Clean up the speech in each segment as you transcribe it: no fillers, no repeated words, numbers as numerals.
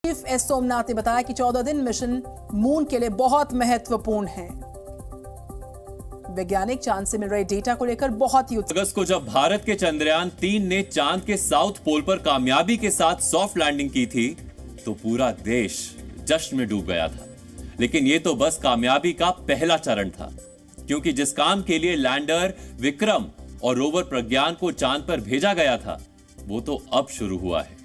Chief S Somnath ने बताया कि 14 दिन मिशन मून के लिए बहुत महत्वपूर्ण है। वैज्ञानिक चांद से मिल रहे डेटा को लेकर बहुत ही अगस्त को जब भारत के चंद्रयान 3 ने चांद के साउथ पोल पर कामयाबी के साथ सॉफ्ट लैंडिंग की थी तो पूरा देश जश्न में डूब गया था। लेकिन ये तो बस कामयाबी का पहला चरण था, क्योंकि जिस काम के लिए लैंडर विक्रम और रोवर प्रज्ञान को चांद पर भेजा गया था वो तो अब शुरू हुआ है।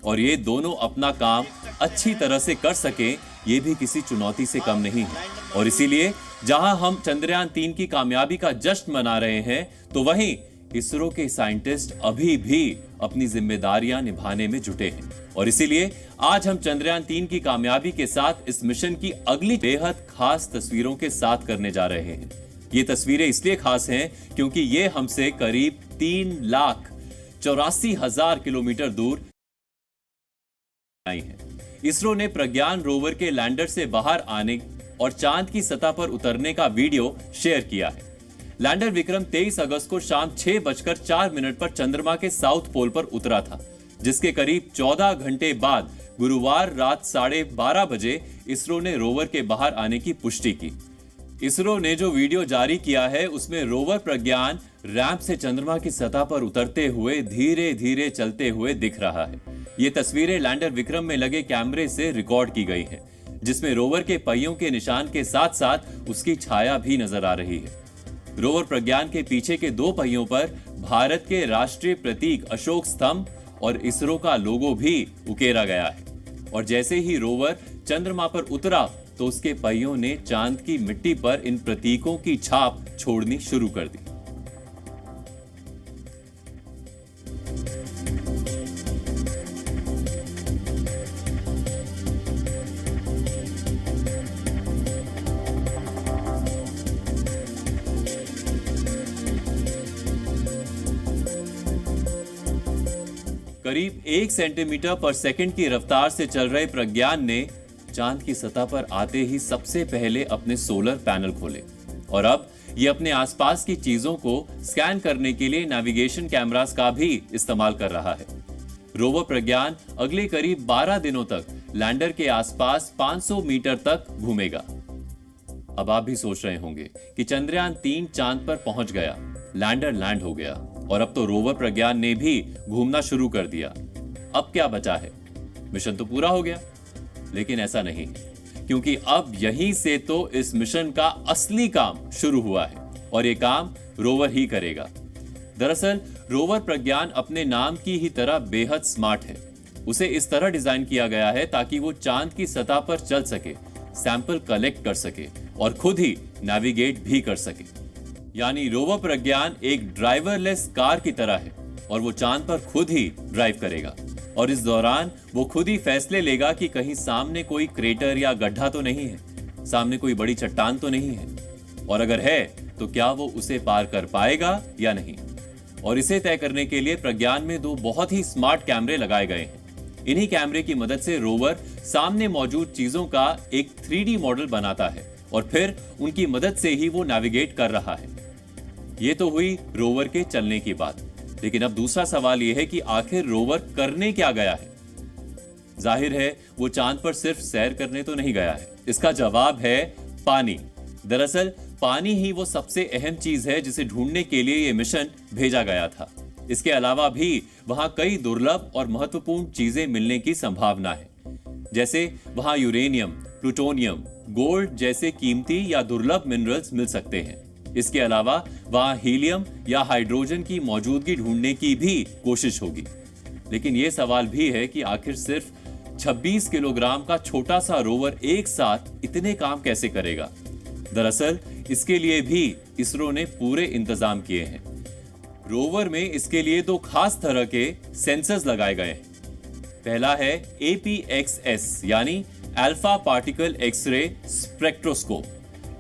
और ये दोनों अपना काम अच्छी तरह से कर सके ये भी किसी चुनौती से कम नहीं है। और इसीलिए जहां हम चंद्रयान 3 की कामयाबी का जश्न मना रहे हैं तो वहीं इसरो के साइंटिस्ट अभी भी अपनी जिम्मेदारियां निभाने में जुटे हैं। और इसीलिए आज हम चंद्रयान 3 की कामयाबी के साथ इस मिशन की अगली बेहद खास तस्वीरों के साथ करने जा रहे हैं। ये तस्वीरें इसलिए खास हैं क्योंकि ये हमसे करीब 3,84,000 किलोमीटर दूर आई है। इसरो ने प्रज्ञान रोवर के लैंडर से बाहर आने और चांद की सतह पर उतरने का वीडियो शेयर किया है। लैंडर विक्रम 23 अगस्त को शाम 6:04 पर चंद्रमा के साउथ पोल पर उतरा था, जिसके करीब 14 घंटे बाद गुरुवार रात 12:30 बजे इसरो ने रोवर के बाहर आने की पुष्टि की। इसरो ने जो वीडियो जारी किया है उसमें रोवर प्रज्ञान रैंप से चंद्रमा की सतह पर उतरते हुए धीरे धीरे चलते हुए दिख रहा है। ये तस्वीरें लैंडर विक्रम में लगे कैमरे से रिकॉर्ड की गई हैं, जिसमें रोवर के पहियों के निशान के साथ साथ उसकी छाया भी नजर आ रही है। रोवर प्रज्ञान के पीछे के 2 पहियों पर भारत के राष्ट्रीय प्रतीक अशोक स्तंभ और इसरो का लोगो भी उकेरा गया है। और जैसे ही रोवर चंद्रमा पर उतरा तो उसके पहियों ने चांद की मिट्टी पर इन प्रतीकों की छाप छोड़नी शुरू कर दी। करीब 1 सेंटीमीटर पर सेकंड की रफ्तार से चल रहे प्रज्ञान ने चांद की सतह पर आते ही सबसे पहले अपने सोलर पैनल खोले और अब ये अपने आसपास की चीजों को स्कैन करने के लिए नेविगेशन कैमरास का भी इस्तेमाल कर रहा है। रोवर प्रज्ञान अगले करीब 12 दिनों तक लैंडर के आसपास 500 मीटर तक घूमेगा। अब आप भी सोच रहे होंगे कि चंद्रयान 3 चांद पर पहुंच गया, लैंडर लैंड हो गया और अब तो रोवर प्रज्ञान ने भी घूमना शुरू कर दिया। अब क्या बचा है? मिशन तो पूरा हो गया। लेकिन ऐसा नहीं, क्योंकि अब यहीं से तो इस मिशन का असली काम शुरू हुआ है और ये काम रोवर ही करेगा। दरअसल रोवर प्रज्ञान अपने नाम की ही तरह बेहद स्मार्ट है। उसे इस तरह डिजाइन किया गया है ताकि वो चांद की सतह पर चल सके, सैंपल कलेक्ट कर सके और खुद ही नेविगेट भी कर सके। यानी रोवर प्रज्ञान एक ड्राइवरलेस कार की तरह है और वो चांद पर खुद ही ड्राइव करेगा और इस दौरान वो खुद ही फैसले लेगा कि कहीं सामने कोई क्रेटर या गड्ढा तो नहीं है, सामने कोई बड़ी चट्टान तो नहीं है, और अगर है तो क्या वो उसे पार कर पाएगा या नहीं। और इसे तय करने के लिए प्रज्ञान में 2 बहुत ही स्मार्ट कैमरे लगाए गए हैं। इन्हीं कैमरे की मदद से रोवर सामने मौजूद चीजों का एक 3D मॉडल बनाता है और फिर उनकी मदद से ही वो नेविगेट कर रहा है। ये तो हुई रोवर के चलने की बात, लेकिन अब दूसरा सवाल यह है कि आखिर रोवर करने क्या गया है। जाहिर है वो चांद पर सिर्फ सैर करने तो नहीं गया है। इसका जवाब है पानी। दरअसल पानी ही वो सबसे अहम चीज है जिसे ढूंढने के लिए ये मिशन भेजा गया था। इसके अलावा भी वहां कई दुर्लभ और महत्वपूर्ण चीजें मिलने की संभावना है, जैसे वहां यूरेनियम, प्लूटोनियम, गोल्ड जैसे कीमती या दुर्लभ मिनरल्स मिल सकते हैं। इसके अलावा वहां हीलियम या हाइड्रोजन की मौजूदगी ढूंढने की भी कोशिश होगी। लेकिन यह सवाल भी है कि आखिर सिर्फ 26 किलोग्राम का छोटा सा रोवर एक साथ इतने काम कैसे करेगा। दरअसल इसके लिए भी इसरो ने पूरे इंतजाम किए हैं। रोवर में इसके लिए 2 खास तरह के सेंसर्स लगाए गए हैं। पहला है APXS यानी अल्फा पार्टिकल एक्सरे स्पेक्ट्रोस्कोप।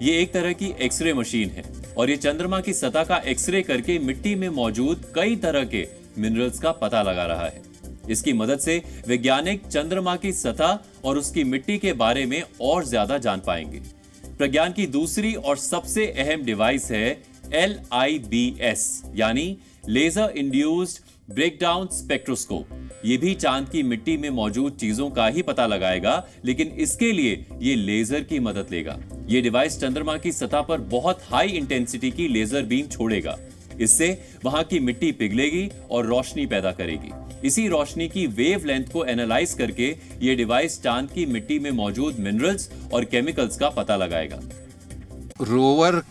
ये एक तरह की एक्सरे मशीन है और ये चंद्रमा की सतह का एक्सरे करके मिट्टी में मौजूद कई तरह के मिनरल्स का पता लगा रहा है। इसकी मदद से वैज्ञानिक चंद्रमा की सतह और उसकी मिट्टी के बारे में और ज्यादा जान पाएंगे। प्रज्ञान की दूसरी और सबसे अहम डिवाइस है LIBS यानी लेजर इंड्यूस्ड ब्रेकडाउन स्पेक्ट्रोस्कोप ये भी चांद की मिट्टी में मौजूद चीजों का ही पता लगाएगा, लेकिन इसके लिए ये लेजर की मदद लेगा। ये डिवाइस चंद्रमा की सतह पर बहुत हाई इंटेंसिटी की लेजर बीम छोड़ेगा। इससे वहां की मिट्टी पिघलेगी और रोशनी पैदा करेगी। इसी रोशनी की वेवलेंथ को एनालाइज करके ये डिवाइस चांद की मिट्टी में मौजूद मिनरल्स और केमिकल्स का पता लगाएगा। रोवर